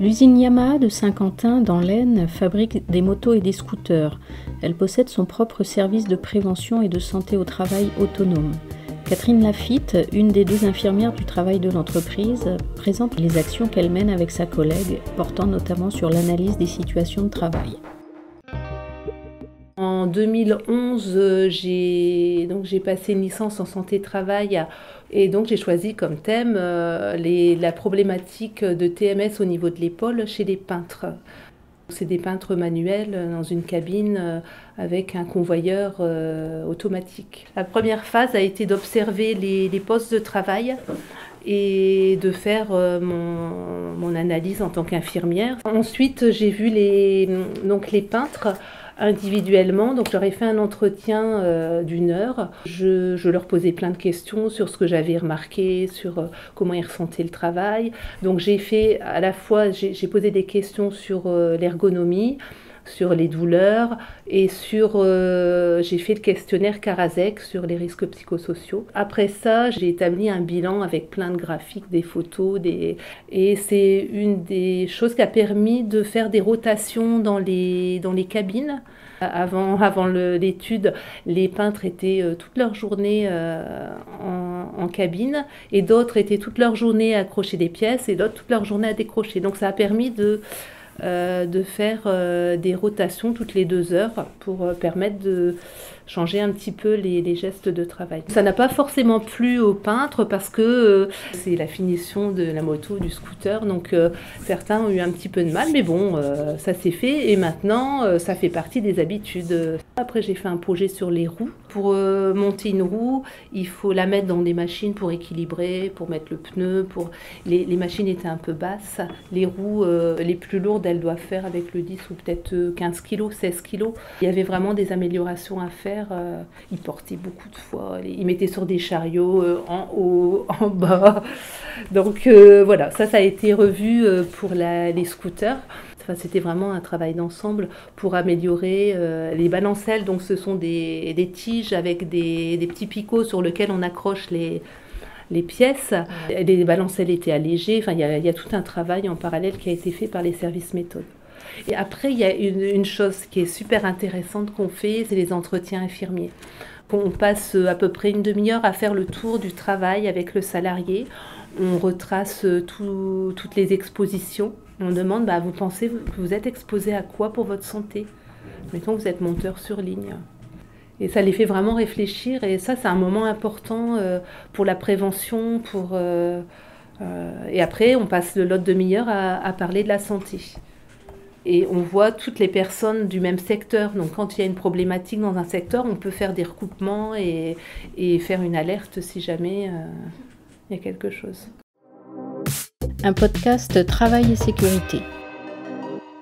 L'usine Yamaha de Saint-Quentin, dans l'Aisne, fabrique des motos et des scooters. Elle possède son propre service de prévention et de santé au travail autonome. Catherine Lafitte, une des deux infirmières du travail de l'entreprise, présente les actions qu'elle mène avec sa collègue, portant notamment sur l'analyse des situations de travail. En 2011, j'ai passé une licence en santé-travail et donc j'ai choisi comme thème la problématique de TMS au niveau de l'épaule chez les peintres. C'est des peintres manuels dans une cabine avec un convoyeur automatique. La première phase a été d'observer les postes de travail et de faire mon analyse en tant qu'infirmière. Ensuite, j'ai vu les peintres individuellement, donc j'aurais fait un entretien d'1 heure. Je leur posais plein de questions sur ce que j'avais remarqué, sur comment ils ressentaient le travail. Donc j'ai posé des questions sur l'ergonomie, sur les douleurs et j'ai fait le questionnaire Karasek sur les risques psychosociaux. Après ça, j'ai établi un bilan avec plein de graphiques, des photos, et c'est une des choses qui a permis de faire des rotations dans les cabines. Avant l'étude, les peintres étaient toute leur journée en cabine et d'autres étaient toute leur journée à accrocher des pièces et d'autres toute leur journée à décrocher. Donc ça a permis de faire des rotations toutes les 2 heures pour permettre de changer un petit peu les gestes de travail. Ça n'a pas forcément plu aux peintres parce que c'est la finition de la moto, du scooter, donc certains ont eu un petit peu de mal, mais bon, ça s'est fait et maintenant ça fait partie des habitudes. Après j'ai fait un projet sur les roues. Pour monter une roue, il faut la mettre dans des machines pour équilibrer, pour mettre le pneu, les machines étaient un peu basses. Les roues les plus lourdes, elles doivent faire avec le 10 ou peut-être 15 kg, 16 kg. Il y avait vraiment des améliorations à faire. Ils portaient beaucoup de fois, ils mettaient sur des chariots en haut, en bas. Donc voilà, ça a été revu pour les scooters. Enfin, c'était vraiment un travail d'ensemble pour améliorer les balancelles. Donc ce sont des tiges avec des petits picots sur lesquels on accroche les pièces. Les balancelles étaient allégées. Enfin, il y a tout un travail en parallèle qui a été fait par les services méthodes. Et après, il y a une chose qui est super intéressante qu'on fait, c'est les entretiens infirmiers. On passe à peu près une demi-heure à faire le tour du travail avec le salarié. On retrace toutes les expositions. On demande, vous pensez que vous êtes exposé à quoi pour votre santé ? Mettons que vous êtes monteur sur ligne. Et ça les fait vraiment réfléchir. Et ça, c'est un moment important pour la prévention. Et après, on passe l'autre demi-heure à parler de la santé. Et on voit toutes les personnes du même secteur. Donc quand il y a une problématique dans un secteur, on peut faire des recoupements et faire une alerte si jamais il y a quelque chose. Un podcast Travail et sécurité.